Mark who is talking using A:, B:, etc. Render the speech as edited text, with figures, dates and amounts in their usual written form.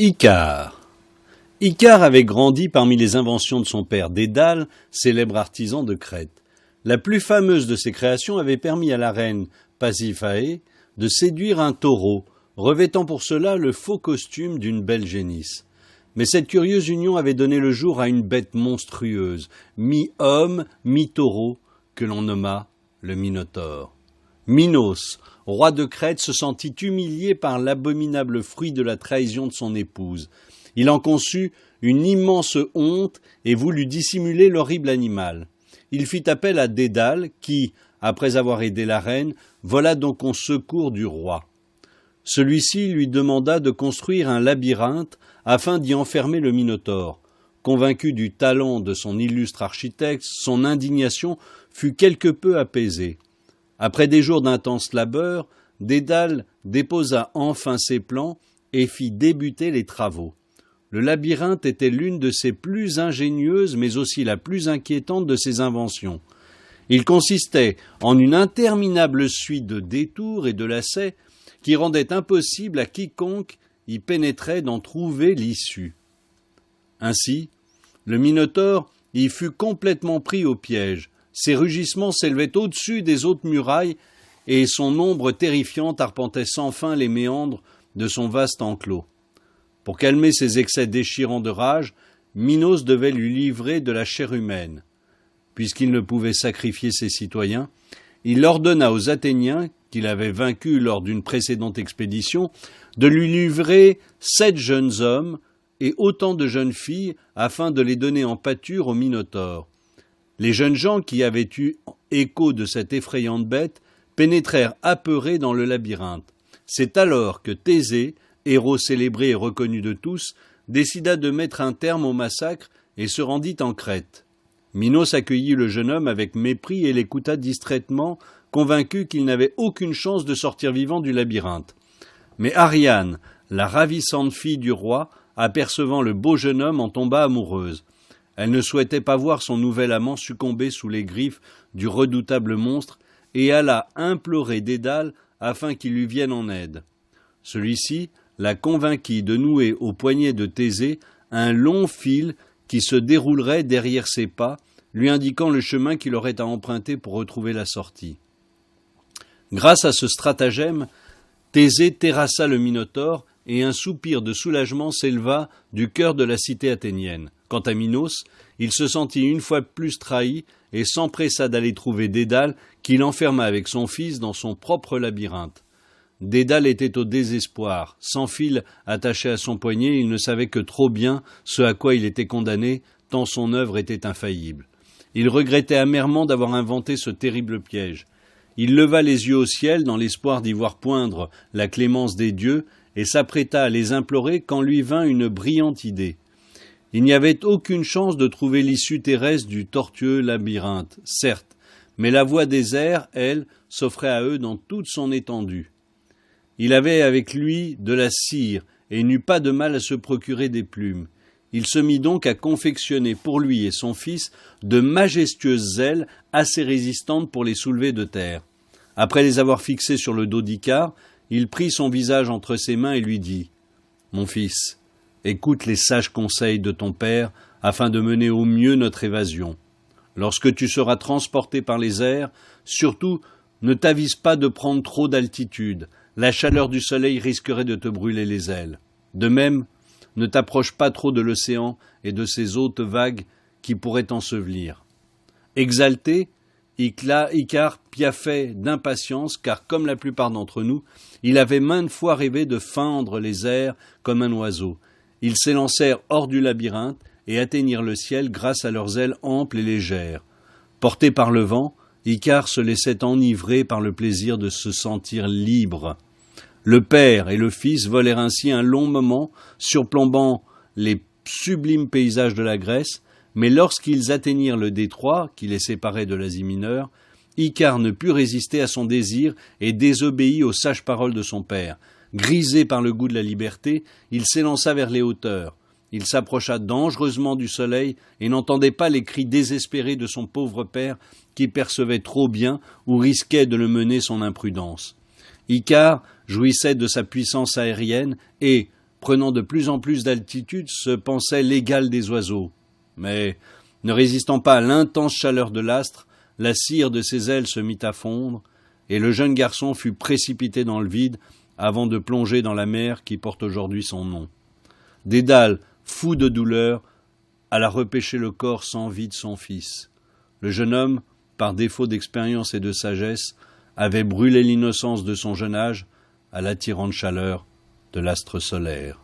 A: Icare. Icare avait grandi parmi les inventions de son père Dédale, célèbre artisan de Crète. La plus fameuse de ses créations avait permis à la reine Pasiphae de séduire un taureau, revêtant pour cela le faux costume d'une belle génisse. Mais cette curieuse union avait donné le jour à une bête monstrueuse, mi-homme, mi-taureau, que l'on nomma le Minotaure. Minos, roi de Crète, se sentit humilié par l'abominable fruit de la trahison de son épouse. Il en conçut une immense honte et voulut dissimuler l'horrible animal. Il fit appel à Dédale qui, après avoir aidé la reine, vola donc au secours du roi. Celui-ci lui demanda de construire un labyrinthe afin d'y enfermer le Minotaure. Convaincu du talent de son illustre architecte, son indignation fut quelque peu apaisée. Après des jours d'intense labeur, Dédale déposa enfin ses plans et fit débuter les travaux. Le labyrinthe était l'une de ses plus ingénieuses, mais aussi la plus inquiétante de ses inventions. Il consistait en une interminable suite de détours et de lacets qui rendait impossible à quiconque y pénétrait d'en trouver l'issue. Ainsi, le Minotaure y fut complètement pris au piège. Ses rugissements s'élevaient au-dessus des hautes murailles et son ombre terrifiante arpentait sans fin les méandres de son vaste enclos. Pour calmer ses excès déchirants de rage, Minos devait lui livrer de la chair humaine. Puisqu'il ne pouvait sacrifier ses citoyens, il ordonna aux Athéniens, qu'il avait vaincus lors d'une précédente expédition, de lui livrer 7 jeunes hommes et autant de jeunes filles afin de les donner en pâture au Minotaure. Les jeunes gens qui avaient eu écho de cette effrayante bête pénétrèrent apeurés dans le labyrinthe. C'est alors que Thésée, héros célébré et reconnu de tous, décida de mettre un terme au massacre et se rendit en Crète. Minos accueillit le jeune homme avec mépris et l'écouta distraitement, convaincu qu'il n'avait aucune chance de sortir vivant du labyrinthe. Mais Ariane, la ravissante fille du roi, apercevant le beau jeune homme, en tomba amoureuse. Elle ne souhaitait pas voir son nouvel amant succomber sous les griffes du redoutable monstre et alla implorer Dédale afin qu'il lui vienne en aide. Celui-ci la convainquit de nouer au poignet de Thésée un long fil qui se déroulerait derrière ses pas, lui indiquant le chemin qu'il aurait à emprunter pour retrouver la sortie. Grâce à ce stratagème, Thésée terrassa le Minotaure et un soupir de soulagement s'éleva du cœur de la cité athénienne. Quant à Minos, il se sentit une fois plus trahi et s'empressa d'aller trouver Dédale, qu'il enferma avec son fils dans son propre labyrinthe. Dédale était au désespoir. Sans fil attaché à son poignet, il ne savait que trop bien ce à quoi il était condamné, tant son œuvre était infaillible. Il regrettait amèrement d'avoir inventé ce terrible piège. Il leva les yeux au ciel dans l'espoir d'y voir poindre la clémence des dieux et s'apprêta à les implorer quand lui vint une brillante idée. Il n'y avait aucune chance de trouver l'issue terrestre du tortueux labyrinthe, certes, mais la voie des airs, elle, s'offrait à eux dans toute son étendue. Il avait avec lui de la cire et n'eut pas de mal à se procurer des plumes. Il se mit donc à confectionner pour lui et son fils de majestueuses ailes assez résistantes pour les soulever de terre. Après les avoir fixées sur le dos d'Icare, il prit son visage entre ses mains et lui dit « Mon fils, écoute les sages conseils de ton père afin de mener au mieux notre évasion. Lorsque tu seras transporté par les airs, surtout ne t'avise pas de prendre trop d'altitude. La chaleur du soleil risquerait de te brûler les ailes. De même, ne t'approche pas trop de l'océan et de ses hautes vagues qui pourraient t'ensevelir. » Exalté, Icare piaffait d'impatience, car comme la plupart d'entre nous, il avait maintes fois rêvé de fendre les airs comme un oiseau. Ils s'élancèrent hors du labyrinthe et atteignirent le ciel grâce à leurs ailes amples et légères. Porté par le vent, Icare se laissait enivrer par le plaisir de se sentir libre. Le père et le fils volèrent ainsi un long moment, surplombant les sublimes paysages de la Grèce, mais lorsqu'ils atteignirent le détroit qui les séparait de l'Asie mineure, Icare ne put résister à son désir et désobéit aux sages paroles de son père. Grisé par le goût de la liberté, il s'élança vers les hauteurs. Il s'approcha dangereusement du soleil et n'entendait pas les cris désespérés de son pauvre père qui percevait trop bien ou risquait de le mener son imprudence. Icare jouissait de sa puissance aérienne et, prenant de plus en plus d'altitude, se pensait l'égal des oiseaux. Mais, ne résistant pas à l'intense chaleur de l'astre, la cire de ses ailes se mit à fondre, et le jeune garçon fut précipité dans le vide avant de plonger dans la mer qui porte aujourd'hui son nom. Dédale, fou de douleur, alla repêcher le corps sans vie de son fils. Le jeune homme, par défaut d'expérience et de sagesse, avait brûlé l'innocence de son jeune âge à l'attirante chaleur de l'astre solaire.